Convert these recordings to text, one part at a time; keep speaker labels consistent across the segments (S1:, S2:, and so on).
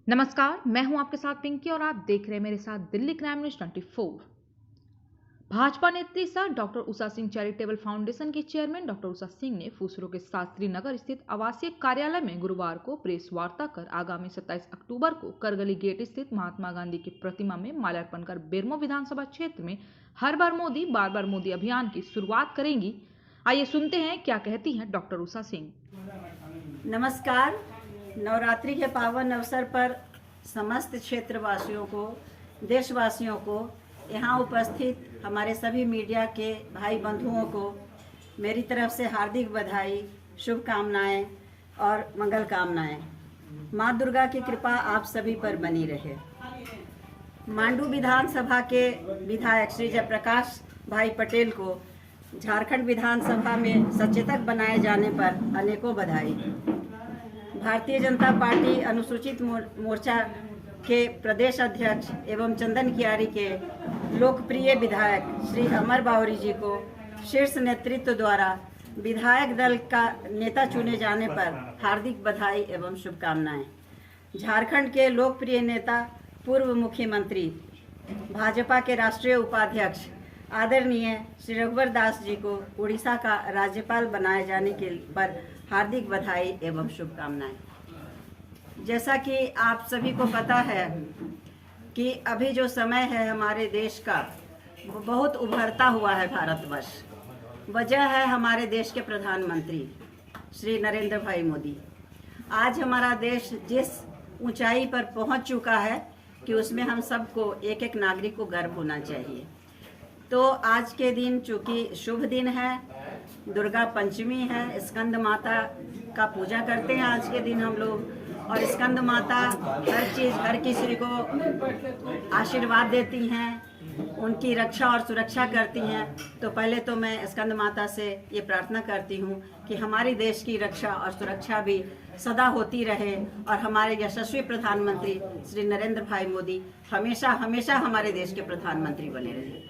S1: नमस्कार, मैं हूं आपके साथ पिंकी और आप देख रहे हैं मेरे साथ दिल्ली क्राइम न्यूज 24। भाजपा नेत्री sir doctor Usha Singh charitable foundation के चेयरमैन डॉक्टर उषा सिंह ने फुसरो के शास्त्री नगर स्थित आवासीय कार्यालय में गुरुवार को प्रेस वार्ता कर आगामी 27 अक्टूबर को करगली गेट स्थित महात्मा गांधी की प्रतिमा में माल्यार्पण कर बेरमो विधानसभा क्षेत्र में हर बार मोदी बार बार मोदी अभियान की शुरुआत करेंगी। आइए सुनते हैं क्या कहती हैं डॉक्टर उषा सिंह।
S2: नमस्कार। नवरात्रि के पावन अवसर पर समस्त क्षेत्रवासियों को, देशवासियों को, यहाँ उपस्थित हमारे सभी मीडिया के भाई बंधुओं को मेरी तरफ से हार्दिक बधाई, शुभकामनाएं और मंगल कामनाएं। माँ दुर्गा की कृपा आप सभी पर बनी रहे। मांडू विधानसभा के विधायक श्री जयप्रकाश भाई पटेल को झारखंड विधानसभा में सचेतक बनाए जाने पर अनेकों बधाई। भारतीय जनता पार्टी अनुसूचित मोर्चा के प्रदेश अध्यक्ष एवं चंदन कियारी के लोकप्रिय विधायक श्री अमर बावरी जी को शीर्ष नेतृत्व द्वारा विधायक दल का नेता चुने जाने पर हार्दिक बधाई एवं शुभकामनाएं। झारखंड के लोकप्रिय नेता, पूर्व मुख्यमंत्री, भाजपा के राष्ट्रीय उपाध्यक्ष आदरणीय श्री रघुवर दास जी को उड़ीसा का राज्यपाल बनाए जाने के पर हार्दिक बधाई एवं शुभकामनाएं। जैसा कि आप सभी को पता है कि अभी जो समय है हमारे देश का, वो बहुत उभरता हुआ है भारतवर्ष। वजह है हमारे देश के प्रधानमंत्री श्री नरेंद्र भाई मोदी। आज हमारा देश जिस ऊंचाई पर पहुंच चुका है कि उसमें हम सबको, एक एक नागरिक को गर्व होना चाहिए। तो आज के दिन चूँकि शुभ दिन है, दुर्गा पंचमी है, स्कंद माता का पूजा करते हैं आज के दिन हम लोग, और स्कंद माता हर चीज़, हर किसी को आशीर्वाद देती हैं, उनकी रक्षा और सुरक्षा करती हैं। तो पहले तो मैं स्कंद माता से ये प्रार्थना करती हूँ कि हमारी देश की रक्षा और सुरक्षा भी सदा होती रहे और हमारे यशस्वी प्रधानमंत्री श्री नरेंद्र भाई मोदी हमेशा हमेशा हमारे देश के प्रधानमंत्री बने रहे।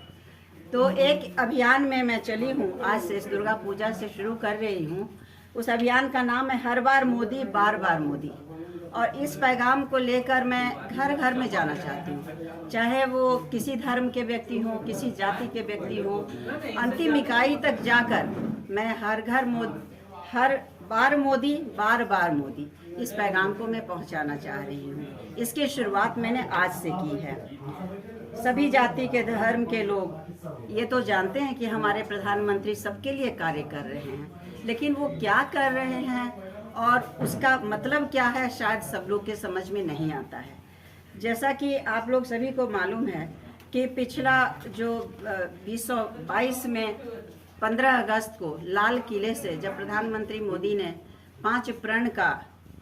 S2: तो एक अभियान में मैं चली हूँ, आज से इस दुर्गा पूजा से शुरू कर रही हूँ। उस अभियान का नाम है हर बार मोदी बार बार मोदी, और इस पैगाम को लेकर मैं घर घर में जाना चाहती हूँ, चाहे वो किसी धर्म के व्यक्ति हों, किसी जाति के व्यक्ति हों, अंतिम इकाई तक जाकर मैं हर बार मोदी बार बार मोदी, इस पैगाम को मैं पहुँचाना चाह रही हूँ। इसकी शुरुआत मैंने आज से की है। सभी जाति के, धर्म के लोग ये तो जानते हैं कि हमारे प्रधानमंत्री सबके लिए कार्य कर रहे हैं, लेकिन वो क्या कर रहे हैं और उसका मतलब क्या है, शायद सब लोग के समझ में नहीं आता है। जैसा कि आप लोग सभी को मालूम है कि पिछला जो 2022 में 15 अगस्त को लाल किले से जब प्रधानमंत्री मोदी ने 5 प्रण का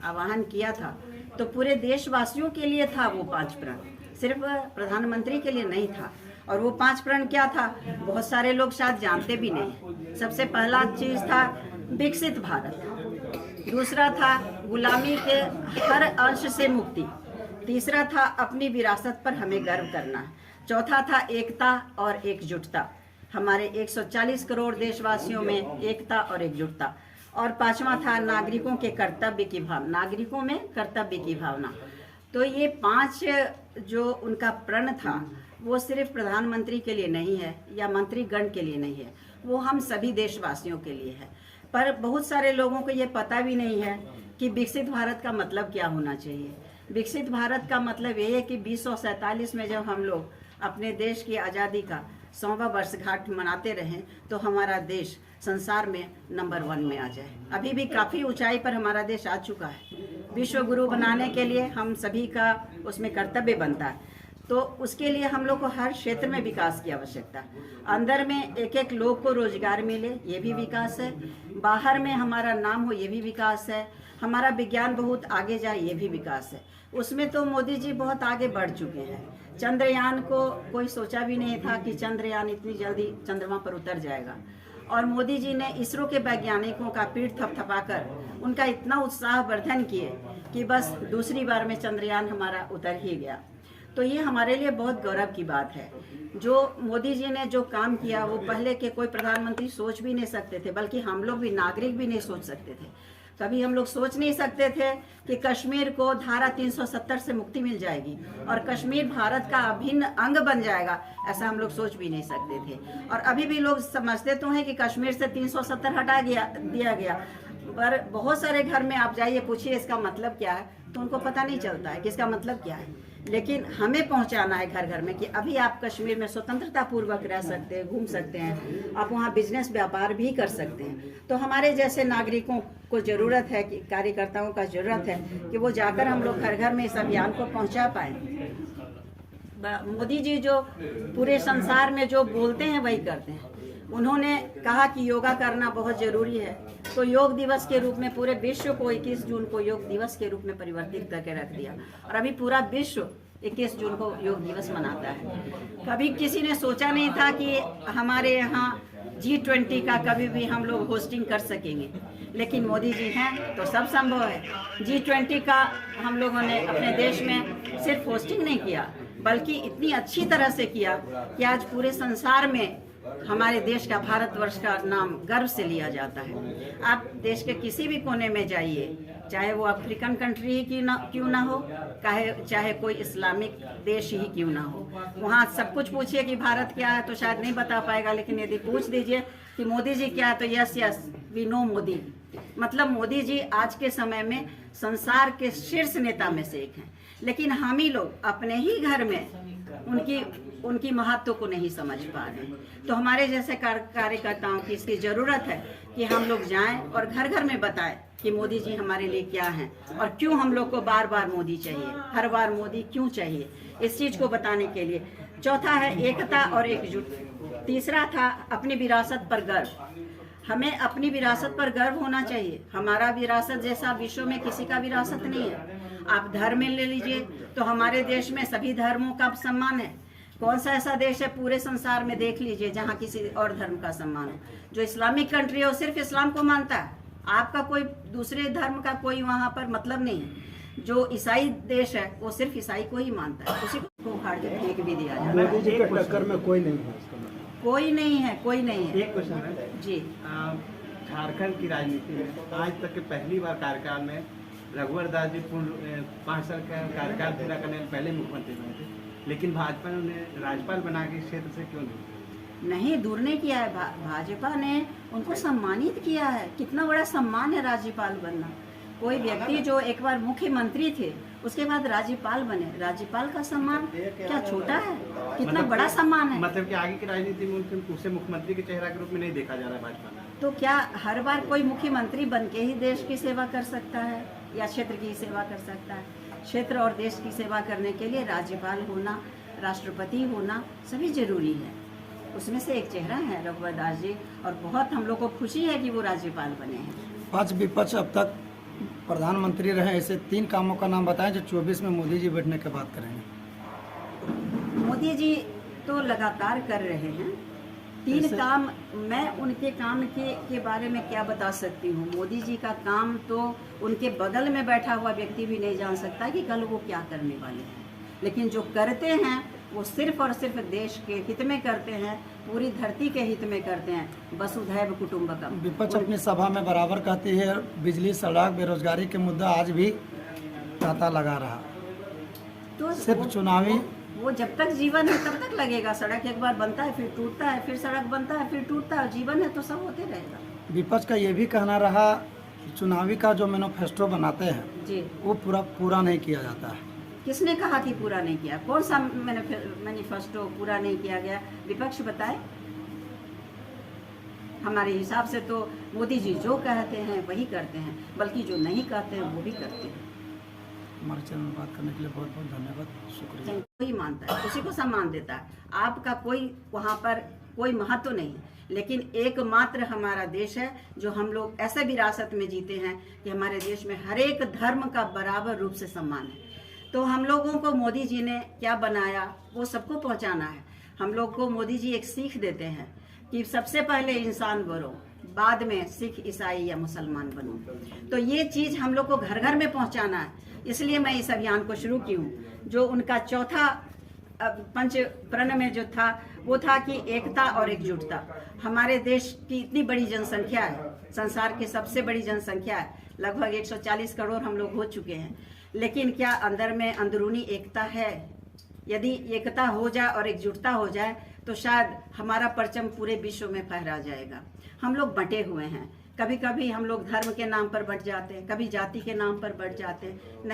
S2: आह्वान किया था, तो पूरे देशवासियों के लिए था वो 5 प्रण, सिर्फ प्रधानमंत्री के लिए नहीं था। और वो 5 प्रण क्या था, बहुत सारे लोग शायद जानते भी नहीं। सबसे पहला चीज़ था विकसित भारत, दूसरा था गुलामी के हर अंश से मुक्ति, तीसरा था अपनी विरासत पर हमें गर्व करना, चौथा था एकता और एकजुटता, हमारे 140 करोड़ देशवासियों में एकता और एकजुटता, और पांचवा था नागरिकों के कर्तव्य की भावना, नागरिकों में कर्तव्य की भावना। तो ये 5 जो उनका प्रण था वो सिर्फ प्रधानमंत्री के लिए नहीं है या मंत्रीगण के लिए नहीं है, वो हम सभी देशवासियों के लिए है। पर बहुत सारे लोगों को ये पता भी नहीं है कि विकसित भारत का मतलब क्या होना चाहिए। विकसित भारत का मतलब ये है कि 2047 में जब हम लोग अपने देश की आज़ादी का 100वां वर्षगांठ मनाते रहें तो हमारा देश संसार में नंबर 1 में आ जाए। अभी भी काफ़ी ऊंचाई पर हमारा देश आ चुका है। विश्व गुरु बनाने के लिए हम सभी का उसमें कर्तव्य बनता है। तो उसके लिए हम लोग को हर क्षेत्र में विकास की आवश्यकता है। अंदर में एक एक लोग को रोजगार मिले, ये भी विकास है। बाहर में हमारा नाम हो, ये भी विकास है। हमारा विज्ञान बहुत आगे जाए, ये भी विकास है। उसमें तो मोदी जी बहुत आगे बढ़ चुके हैं। चंद्रयान को कोई सोचा भी नहीं था कि चंद्रयान इतनी जल्दी चंद्रमा पर उतर जाएगा, और मोदी जी ने इसरो के वैज्ञानिकों का पीठ थपथपाकर उनका इतना उत्साह वर्धन किए कि बस दूसरी बार में चंद्रयान हमारा उतर ही गया। तो ये हमारे लिए बहुत गौरव की बात है। जो मोदी जी ने जो काम किया वो पहले के कोई प्रधानमंत्री सोच भी नहीं सकते थे, बल्कि हम लोग भी, नागरिक भी नहीं सोच सकते थे। कभी हम लोग सोच नहीं सकते थे कि कश्मीर को धारा 370 से मुक्ति मिल जाएगी और कश्मीर भारत का अभिन्न अंग बन जाएगा, ऐसा हम लोग सोच भी नहीं सकते थे। और अभी भी लोग समझते तो हैं कि कश्मीर से 370 हटा दिया गया, पर बहुत सारे घर में आप जाइए पूछिए इसका मतलब क्या है, तो उनको पता नहीं चलता है कि इसका मतलब क्या है। लेकिन हमें पहुंचाना है घर घर में कि अभी आप कश्मीर में स्वतंत्रता पूर्वक रह सकते हैं, घूम सकते हैं, आप वहाँ बिजनेस व्यापार भी कर सकते हैं। तो हमारे जैसे नागरिकों को ज़रूरत है कि कार्यकर्ताओं का ज़रूरत है कि वो जाकर हम लोग घर घर में इस अभियान को पहुँचा पाएँ। मोदी जी जो पूरे संसार में जो बोलते हैं वही करते हैं। उन्होंने कहा कि योगा करना बहुत ज़रूरी है, तो योग दिवस के रूप में पूरे विश्व को 21 जून को योग दिवस के रूप में परिवर्तित करके रख दिया और अभी पूरा विश्व 21 जून को योग दिवस मनाता है। कभी किसी ने सोचा नहीं था कि हमारे यहाँ G20 का कभी भी हम लोग होस्टिंग कर सकेंगे, लेकिन मोदी जी हैं तो सब संभव है। G20 का हम लोगों ने अपने देश में सिर्फ होस्टिंग नहीं किया, बल्कि इतनी अच्छी तरह से किया कि आज पूरे संसार में हमारे देश का, भारतवर्ष का नाम गर्व से लिया जाता है। आप देश के किसी भी कोने में जाइए, चाहे वो अफ्रीकन कंट्री ही क्यों ना हो, चाहे कोई इस्लामिक देश ही क्यों ना हो, वहाँ सब कुछ पूछिए कि भारत क्या है तो शायद नहीं बता पाएगा, लेकिन यदि पूछ दीजिए कि मोदी जी क्या है तो यस वी नो मोदी। मतलब मोदी जी आज के समय में संसार के शीर्ष नेता में से एक हैं, लेकिन हम ही लोग अपने ही घर में उनकी महत्व को नहीं समझ पा रहे। तो हमारे जैसे कार्यकर्ताओं की इसकी ज़रूरत है कि हम लोग जाएं और घर घर में बताएं कि मोदी जी हमारे लिए क्या हैं और क्यों हम लोग को बार बार मोदी चाहिए, हर बार मोदी क्यों चाहिए, इस चीज़ को बताने के लिए। चौथा है एकता और एकजुट। तीसरा था अपनी विरासत पर गर्व। हमें अपनी विरासत पर गर्व होना चाहिए। हमारा विरासत जैसा विश्व में किसी का विरासत नहीं है। आप धर्म ले लीजिए तो हमारे देश में सभी धर्मों का सम्मान है। कौन सा ऐसा देश है पूरे संसार में, देख लीजिए, जहाँ किसी और धर्म का सम्मान हो। जो इस्लामिक कंट्री है वो सिर्फ इस्लाम को मानता है, आपका कोई दूसरे धर्म का कोई वहाँ पर मतलब नहीं है। जो ईसाई देश है वो सिर्फ ईसाई को ही मानता है, उसी को उखाड़ के फेंक भी दिया जाता है।
S3: मोदी जी के टक्कर में कोई नहीं है,
S2: कोई नहीं है, कोई नहीं है।
S4: एक क्वेश्चन है
S2: जी,
S4: झारखंड की राजनीति में आज तक के पहली बार कार्यकाल में रघुवर दास जी 5 साल का कार्यकाल पूरा करने में पहले मुख्यमंत्री बने थे, लेकिन भाजपा ने उन्हें राज्यपाल बना के क्षेत्र से क्यों
S2: नहीं दूर नहीं किया है। भाजपा ने उनको सम्मानित किया है। कितना बड़ा सम्मान है राज्यपाल बनना। कोई व्यक्ति जो एक बार मुख्यमंत्री थे उसके बाद राज्यपाल बने, राज्यपाल का सम्मान क्या छोटा है? कितना बड़ा सम्मान है।
S4: मतलब कि आगे की राजनीति में उसे मुख्यमंत्री के चेहरा के रूप में नहीं देखा जा रहा है भाजपा में।
S2: तो क्या हर बार कोई मुख्यमंत्री बन के ही देश की सेवा कर सकता है या क्षेत्र की सेवा कर सकता है? क्षेत्र और देश की सेवा करने के लिए राज्यपाल होना, राष्ट्रपति होना सभी जरूरी है। उसमें से एक चेहरा है रघुवर दास जी और बहुत हम लोग को खुशी है कि वो राज्यपाल बने हैं।
S3: 5 विपक्ष अब तक प्रधानमंत्री रहे, ऐसे 3 कामों का नाम बताएं जो 24 में मोदी जी बैठने के बाद करेंगे।
S2: मोदी जी तो लगातार कर रहे हैं 3 काम। मैं उनके काम के बारे में क्या बता सकती हूँ। मोदी जी का काम तो उनके बगल में बैठा हुआ व्यक्ति भी नहीं जान सकता कि कल वो क्या करने वाले हैं, लेकिन जो करते हैं वो सिर्फ और सिर्फ देश के हित में करते हैं, पूरी धरती के हित में करते हैं। वसुधैव कुटुंबकम।
S3: विपक्ष अपनी सभा में बराबर कहती है बिजली, सड़क, बेरोजगारी के मुद्दा आज भी तांता लगा रहा।
S2: तो
S3: सिर्फ चुनावी
S2: वो जब तक जीवन है तब तक लगेगा। सड़क एक बार बनता है फिर टूटता है, फिर सड़क बनता है फिर टूटता है। जीवन है तो सब होते रहेगा।
S3: विपक्ष का ये भी कहना रहा कि चुनावी का जो मैनिफेस्टो बनाते हैं
S2: जी,
S3: वो पूरा नहीं किया जाता है।
S2: किसने कहा कि पूरा नहीं किया? कौन सा मैनिफेस्टो पूरा नहीं किया गया? विपक्ष बताए। हमारे हिसाब से तो मोदी जी जो कहते हैं वही करते हैं, बल्कि जो नहीं कहते हैं वो भी करते हैं।
S3: हमारे चैनल में बात करने के लिए बहुत बहुत धन्यवाद, शुक्रिया।
S2: कोई मानता है, उसी को सम्मान देता है। आपका कोई वहाँ पर कोई महत्व नहीं, लेकिन एकमात्र हमारा देश है जो हम लोग ऐसे विरासत में जीते हैं कि हमारे देश में हर एक धर्म का बराबर रूप से सम्मान है। तो हम लोगों को मोदी जी ने क्या बनाया वो सबको पहुंचाना है। हम लोग को मोदी जी एक सीख देते हैं कि सबसे पहले इंसान बनो, बाद में सिख, ईसाई या मुसलमान बनो। तो ये चीज़ हम लोग को घर घर में पहुंचाना है। इसलिए मैं इस अभियान को शुरू की हूँ। जो उनका चौथा पंच प्रण में जो था वो था कि एकता और एकजुटता। हमारे देश की इतनी बड़ी जनसंख्या है, संसार की सबसे बड़ी जनसंख्या है, लगभग 140 करोड़ हम लोग हो चुके हैं, लेकिन क्या अंदर में अंदरूनी एकता है? यदि एकता हो जाए और एकजुटता हो जाए तो शायद हमारा परचम पूरे विश्व में फहरा जाएगा। हम लोग बंटे हुए हैं, कभी कभी हम लोग धर्म के नाम पर बंट जाते हैं, कभी जाति के नाम पर बंट जाते हैं।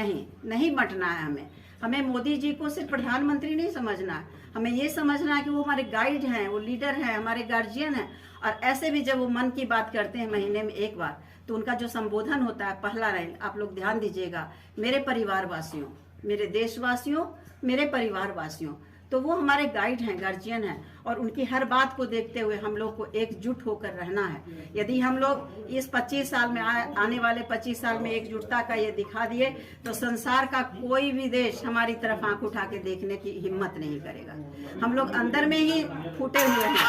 S2: नहीं बंटना है हमें मोदी जी को सिर्फ प्रधानमंत्री नहीं समझना है, हमें ये समझना है कि वो हमारे गाइड हैं, वो लीडर हैं, हमारे गार्जियन हैं। और ऐसे भी जब वो मन की बात करते हैं महीने में एक बार, तो उनका जो संबोधन होता है पहला लाइन आप लोग ध्यान दीजिएगा, मेरे परिवार वासियों, मेरे देशवासियों, मेरे परिवार वासियों। तो वो हमारे गाइड हैं, गार्जियन हैं, और उनकी हर बात को देखते हुए हम लोग को एकजुट होकर रहना है। यदि हम लोग इस 25 साल में आने वाले 25 साल में एकजुटता का ये दिखा दिए तो संसार का कोई भी देश हमारी तरफ आंख उठा के देखने की हिम्मत नहीं करेगा। हम लोग अंदर में ही फूटे हुए हैं।